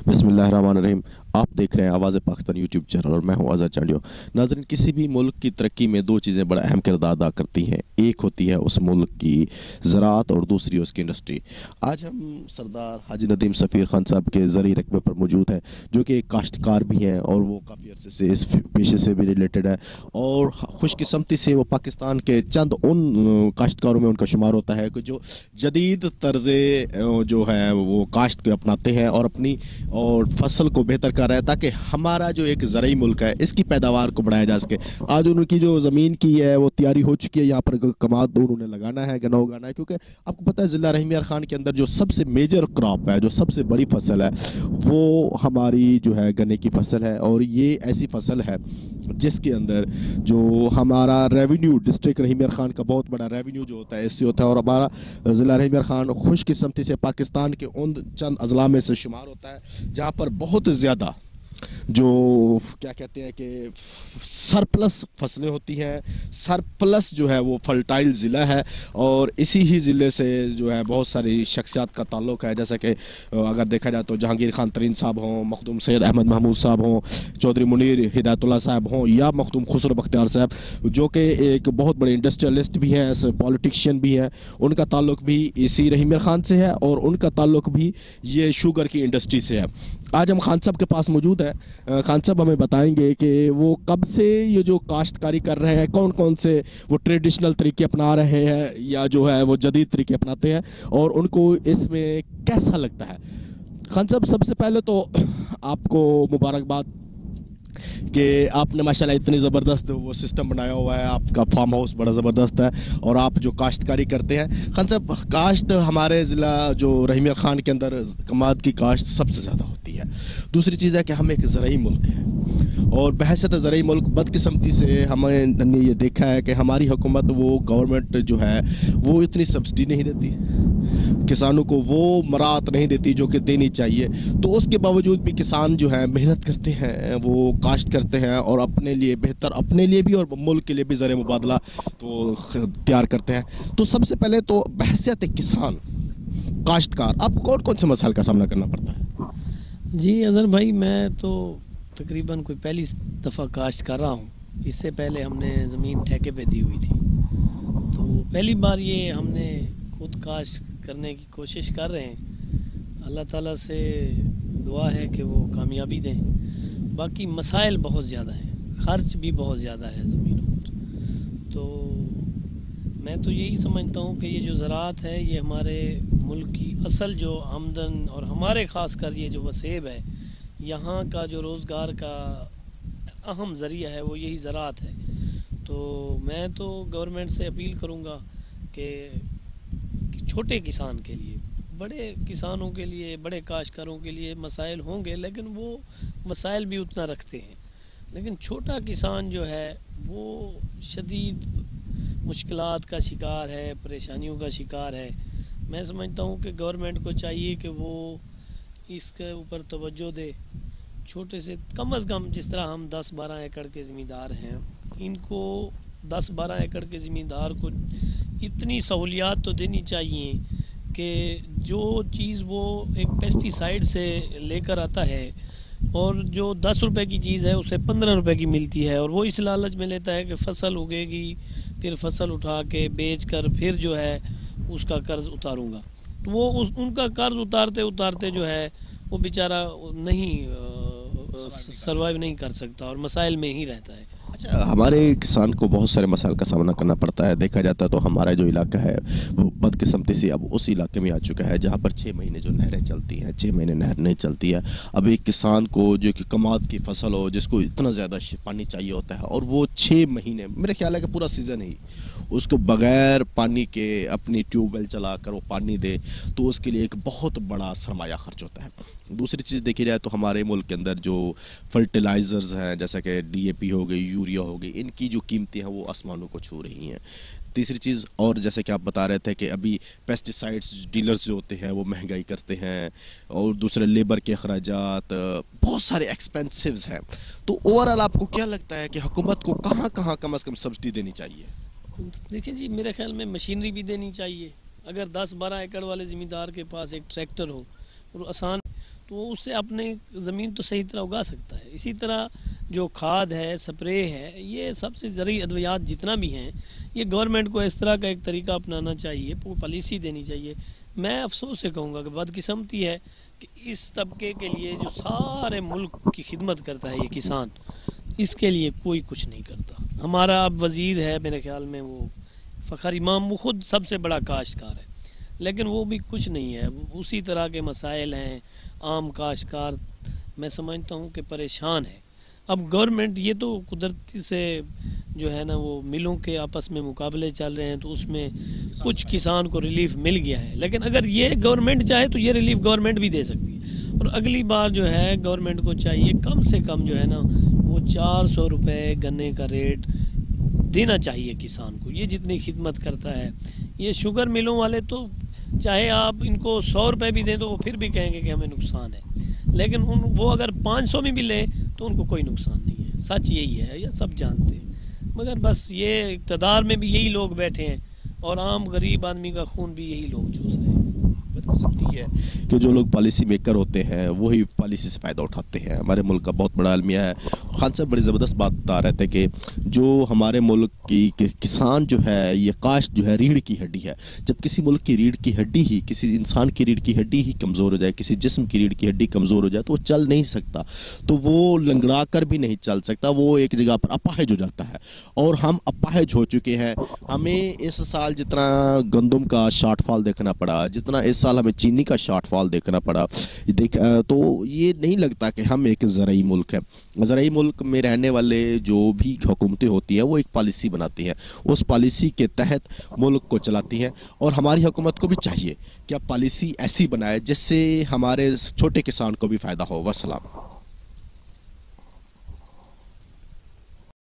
बिस्मिल्लाहिर्रहमानिर्रहीम। आप देख रहे हैं आवाज़ पाकिस्तान यूट्यूब चैनल और मैं हूं आज़ाद चांडियो। नाज़रीन, किसी भी मुल्क की तरक्की में दो चीज़ें बड़ा अहम किरदार अदा करती हैं। एक होती है उस मुल्क की ज़राअत और दूसरी उसकी इंडस्ट्री। आज हम सरदार हाजी नदीम सफ़ीर खान साहब के ज़रिए रकबे पर मौजूद हैं, जो कि एक काश्तकार भी हैं और वो काफ़ी अरसे से इस पेशे से भी रिलेटेड है और खुशकिस्मती से वो पाकिस्तान के चंद उन काश्तकारों में उनका शुमार होता है कि जो जदीद तर्ज़े जो है वो काश्त को अपनाते हैं और अपनी और फसल को बेहतर कर रहे हैं, ताकि हमारा जो एक ज़रई मुल्क है इसकी पैदावार को बढ़ाया जा सके। आज उनकी जो ज़मीन की है वो तैयारी हो चुकी है, यहाँ पर कमाद उन्होंने लगाना है, गन्ना उगाना है, क्योंकि आपको पता है ज़िला रहीम यार खान के अंदर जो सबसे मेजर क्रॉप है, जो सबसे बड़ी फसल है, वो हमारी जो है गन्ने की फसल है। और ये ऐसी फसल है जिसके अंदर जो हमारा रेवेन्यू डिस्ट्रिक्ट रहीम यार खान का बहुत बड़ा रेवेन्यू जो होता है इससे होता है, और हमारा ज़िला रहीम यार खान खुशकिस्मती से पाकिस्तान के उन चंद अजला में से शुमार होता है जहाँ पर बहुत ज़्यादा जो क्या कहते हैं कि सरप्लस फसलें होती हैं। सरप्लस जो है वो फर्टाइल ज़िला है और इसी ही ज़िले से जो है बहुत सारी शख्सियात का ताल्लुक़ है, जैसा कि अगर देखा जाए तो जहांगीर खान तरीन साहब हों, मखदूम सैयद अहमद महमूद साहब हों, चौधरी मुनीर हिदायतुल्लाह साहब हों, या मखदूम खुसरो बख्तियार साहब, जो कि एक बहुत बड़े इंडस्ट्रियलिस्ट भी हैं, पॉलिटिशियन भी हैं। उनका ताल्लुक़ भी इसी रहीम यार खान से है और उनका ताल्लुक़ भी ये शुगर की इंडस्ट्री से है। आज हम खान साहब के पास मौजूद हैं। खान साहब हमें बताएंगे कि वो कब से ये जो काश्तकारी कर रहे हैं, कौन कौन से वो ट्रेडिशनल तरीके अपना रहे हैं या जो है वो जदीद तरीके अपनाते हैं और उनको इसमें कैसा लगता है। खान साहब, सबसे पहले तो आपको मुबारकबाद कि आपने माशाल्लाह इतनी ज़बरदस्त वो सिस्टम बनाया हुआ है, आपका फार्म हाउस बड़ा ज़बरदस्त है और आप जो काश्तकारी करते हैं। खान साहब, काश्त हमारे ज़िला जो रहीम यार खान के अंदर कमाद की काश्त सबसे ज़्यादा होती है। दूसरी चीज़ है कि हम एक ज़रई मुल्क हैं और बहैसियत ज़रई मुल्क बदकिस्मती से हमने ये देखा है कि हमारी हुकूमत वो गवर्नमेंट जो है वो इतनी सब्सिडी नहीं देती, किसानों को वो मराहत नहीं देती जो कि देनी चाहिए। तो उसके बावजूद भी किसान जो है मेहनत करते हैं, वो काश्त करते हैं और अपने लिए बेहतर, अपने लिए भी और मुल्क के लिए भी ज़र मुबादला तो तैयार करते हैं। तो सबसे पहले तो बहैसियत किसान काश्तकार अब कौन कौन से मसाइल का सामना करना पड़ता है? जी अज़हर भाई, मैं तो तकरीबन कोई पहली दफ़ा काश्त कर रहा हूँ। इससे पहले हमने ज़मीन ठेके पे दी हुई थी, तो पहली बार ये हमने खुद काश्त करने की कोशिश कर रहे हैं। अल्लाह ताला से दुआ है कि वो कामयाबी दें। बाकी मसाइल बहुत ज़्यादा हैं, ख़र्च भी बहुत ज़्यादा है ज़मीनों पर। तो मैं तो यही समझता हूँ कि ये जो ज़राअत है ये हमारे मुल्क की असल जो आमदन और हमारे ख़ास कर ये जो वसेब है, यहाँ का जो रोज़गार का अहम ज़रिया है वो यही ज़राअत है। तो मैं तो गवर्नमेंट से अपील करूँगा कि छोटे किसान के लिए, बड़े किसानों के लिए, बड़े काश्तकारों के लिए मसाइल होंगे, लेकिन वो मसाइल भी उतना रखते हैं। लेकिन छोटा किसान जो है वो शदीद मुश्किलात का शिकार है, परेशानियों का शिकार है। मैं समझता हूँ कि गवर्नमेंट को चाहिए कि वो इसके ऊपर तवज्जो दे। छोटे से कम जिस तरह हम 10-12 एकड़ के ज़मींदार हैं, इनको 10-12 एकड़ के ज़मींदार को इतनी सहूलियात तो देनी चाहिए कि जो चीज़ वो एक पेस्टिसाइड से लेकर आता है और जो 10 रुपए की चीज़ है उसे 15 रुपए की मिलती है, और वो इस लालच में लेता है कि फसल उगेगी, फिर फसल उठा के बेच कर फिर जो है उसका कर्ज़ उतारूँगा। तो वो उनका कर्ज़ उतारते उतारते जो है वो बेचारा नहीं सर्वाइव नहीं कर सकता और मसाइल में ही रहता है। अच्छा, हमारे किसान को बहुत सारे मसाइल का सामना करना पड़ता है। देखा जाता है तो हमारा जो इलाका है वो बदकिस्मती से अब उस इलाके में आ चुका है जहाँ पर 6 महीने जो नहरें चलती हैं, 6 महीने नहर नहीं चलती है। अब एक किसान को जो कि कमाद की फसल हो, जिसको इतना ज़्यादा पानी चाहिए होता है, और वो 6 महीने, मेरे ख्याल है कि पूरा सीज़न ही उसको बग़ैर पानी के अपनी ट्यूबवेल चला कर वो पानी दे, तो उसके लिए एक बहुत बड़ा सरमाया खर्च होता है। दूसरी चीज़ देखी जाए तो हमारे मुल्क के अंदर जो फर्टिलाइज़र्स हैं, जैसा कि DAP हो गई, यूरिया हो गई, इनकी जो कीमतें हैं वो आसमानों को छू रही हैं। तीसरी चीज़, और जैसे कि आप बता रहे थे कि अभी पेस्टिसाइड्स डीलर्स जो होते हैं वो महंगाई करते हैं, और दूसरे लेबर के अखराजात, बहुत सारे एक्सपेंसिव्स हैं। तो ओवरऑल आपको क्या लगता है कि हुकूमत को कहाँ कहाँ कम अज़ कम सब्सिडी देनी चाहिए? देखिए जी, मेरे ख्याल में मशीनरी भी देनी चाहिए। अगर 10-12 एकड़ वाले ज़मींदार के पास एक ट्रैक्टर हो और आसान, تو اس سے اپنے زمین تو صحیح طرح اگا سکتا ہے. اسی طرح جو کھاد ہے، سپرے ہے، یہ سب سے زرعی ادویات جتنا بھی ہیں، یہ گورنمنٹ کو اس طرح کا ایک طریقہ اپنانا چاہیے، پالیسی دینی چاہیے. میں افسوس سے کہوں گا کہ بدقسمتی ہے کہ اس طبقے کے لیے جو سارے ملک کی خدمت کرتا ہے یہ کسان، اس کے لیے کوئی کچھ نہیں کرتا. ہمارا اب وزیر ہے میرے خیال میں وہ فخر امام، وہ خود سب سے بڑا کاشتکار ہے، لیکن وہ بھی کچھ نہیں ہے. اسی طرح کے مسائل ہیں. عام کاشتکار میں سمجھتا ہوں کہ پریشان ہے. اب گورنمنٹ یہ تو قدرتی سے جو ہے نا وہ ملوں کے آپس میں مقابلے چل رہے ہیں، تو اس میں کچھ کسان کو ریلیف مل گیا ہے، لیکن اگر یہ گورنمنٹ چاہے تو یہ ریلیف گورنمنٹ بھی دے سکتی ہے. اور اگلی بار جو ہے گورنمنٹ کو چاہیے کم سے کم جو ہے نا وہ 400 روپے گنے کا ریٹ دینا چاہیے کسان کو. یہ جتنی خدمت کرتا ہے، یہ شوگر ملوں والے تو چاہے آپ ان کو 100 روپے بھی دیں تو وہ پھر بھی کہیں گے کہ ہمیں نقصان ہے، لیکن وہ اگر 500 میں بھی لیں تو ان کو کوئی نقصان نہیں ہے. سچ یہی ہے، یہ سب جانتے ہیں. مگر بس یہ اقتدار میں بھی یہی لوگ بیٹھے ہیں اور عام غریب آدمی کا خون بھی یہی لوگ چوس رہے ہیں. بدقسمتی ہے کہ جو لوگ پالیسی میکر ہوتے ہیں وہی پالیسی سے فائدہ اٹھاتے ہیں. ہمارے ملک کا بہت بڑا المیہ ہے. خان صاحب بڑی زبردست بات بتا رہے تھے کہ جو ہمارے ملک کی کسان جو ہے، یہ کاشت جو ہے ریڑھ کی ہڈی ہے. جب کسی ملک کی ریڑھ کی ہڈی ہی، کسی انسان کی ریڑھ کی ہڈی ہی کمزور ہو جائے، کسی جسم کی ریڑھ کی ہڈی کمزور ہو جائے تو وہ چل نہیں سکتا، تو وہ لنگڑا کر بھی نہیں چل سکتا، وہ ایک جگہ پر اپاہج ہو جاتا ہے. اور ہم اپاہج ہو چکے ہیں. ہمیں اس سال جتنا گندم کا شارٹ فال دیکھنا پڑا، جتنا اس سال ہمیں چینی کا شارٹ فال دیکھنا پڑا، تو یہ نہیں لگتا کہ ہم ایک زرعی ملک ہیں. زرعی ملک میں رہنے والے جو بھی حکومتیں ہوتی ہیں وہ ایک پالیسی بناتی ہیں، اس پالیسی کے تحت ملک کو چلاتی ہیں. اور ہماری حکومت کو بھی چاہیے کہ اب پالیسی ایسی بنائے جس سے ہمارے چھوٹے کسان کو بھی فائدہ ہو. والسلام.